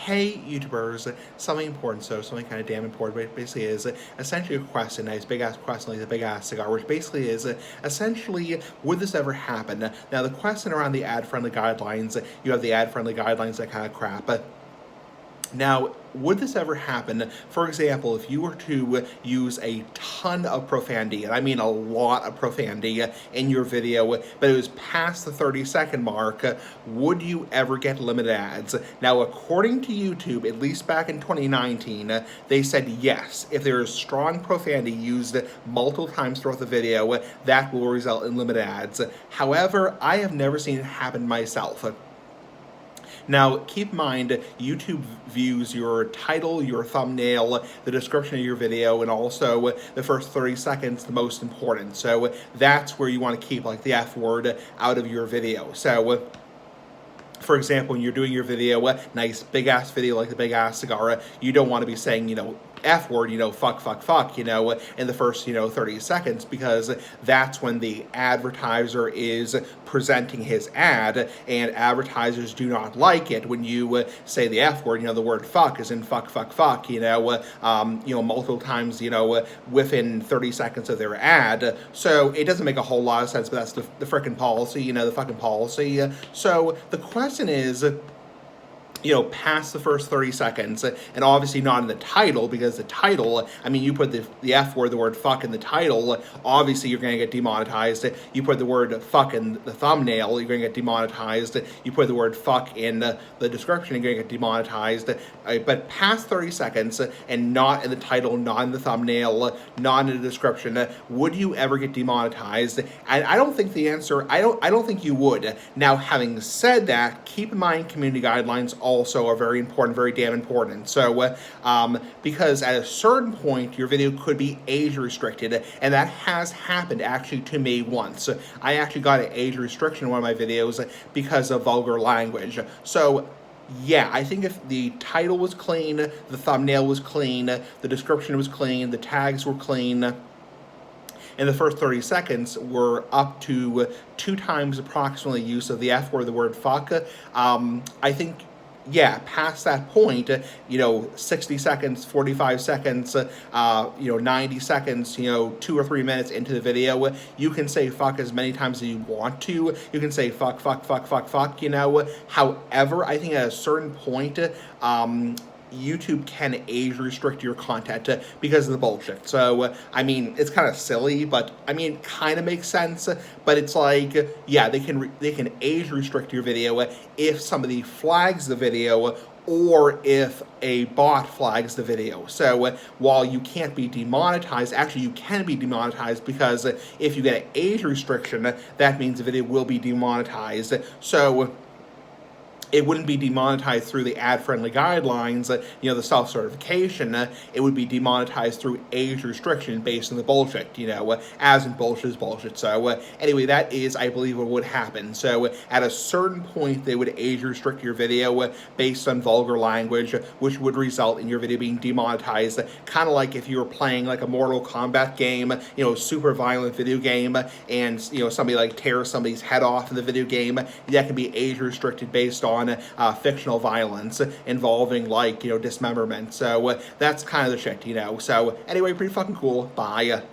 hey YouTubers, something important, so something kind of damn important, but basically is essentially a question, a nice big ass question like the big ass cigar, which basically is essentially, would this ever happen? Now the question around the ad-friendly guidelines, you have the ad-friendly guidelines, that kind of crap. Now, would this ever happen? For example, if you were to use a ton of profanity, and I mean a lot of profanity in your video, but it was past the 30-second mark, would you ever get limited ads? Now, according to YouTube, at least back in 2019, they said yes, if there is strong profanity used multiple times throughout the video, that will result in limited ads. However, I have never seen it happen myself. Now, keep in mind, YouTube views your title, your thumbnail, the description of your video, and also the first 30 seconds the most important. So that's where you want to keep like the F word out of your video. So for example, when you're doing your video, nice big ass video like the big ass cigar, you don't want to be saying, F word, fuck, fuck, fuck, in the first, 30 seconds, because that's when the advertiser is presenting his ad, and advertisers do not like it when you say the F word, the word fuck is in fuck, fuck, fuck, multiple times, within 30 seconds of their ad. So it doesn't make a whole lot of sense, but that's the frickin' policy, the fucking policy. So the question is, past the first 30 seconds, and obviously not in the title, because the title, you put the F word, the word fuck in the title, obviously you're going to get demonetized. You put the word fuck in the thumbnail, you're going to get demonetized. You put the word fuck in the description, you're going to get demonetized. But past 30 seconds, and not in the title, not in the thumbnail, not in the description, would you ever get demonetized? And I don't think the answer, I don't think you would. Now, having said that, keep in mind community guidelines also are very important, very damn important. So, because at a certain point, your video could be age restricted, and that has happened actually to me once. I actually got an age restriction in one of my videos because of vulgar language. So, yeah, I think if the title was clean, the thumbnail was clean, the description was clean, the tags were clean, and the first 30 seconds were up to 2 times approximately use of the F word, the word fuck, I think, yeah, past that point, 60 seconds, 45 seconds, 90 seconds, 2 or 3 minutes into the video, you can say fuck as many times as you want to. You can say fuck, fuck, fuck, fuck, fuck, However, I think at a certain point, YouTube can age restrict your content because of the bullshit. So, it's kind of silly, but, it kind of makes sense. But it's like, yeah, they can age restrict your video if somebody flags the video, or if a bot flags the video. So while you can't be demonetized, actually you can be demonetized, because if you get an age restriction, that means the video will be demonetized. So it wouldn't be demonetized through the ad-friendly guidelines, the self-certification. It would be demonetized through age restriction based on the bullshit, as in bullshit is bullshit. So anyway, that is, I believe, what would happen. So at a certain point, they would age restrict your video based on vulgar language, which would result in your video being demonetized. Kind of like if you were playing like a Mortal Kombat game, super violent video game, and somebody like tears somebody's head off in the video game, that can be age restricted based on fictional violence involving dismemberment. So that's kind of the shit, So anyway, pretty fucking cool. Bye.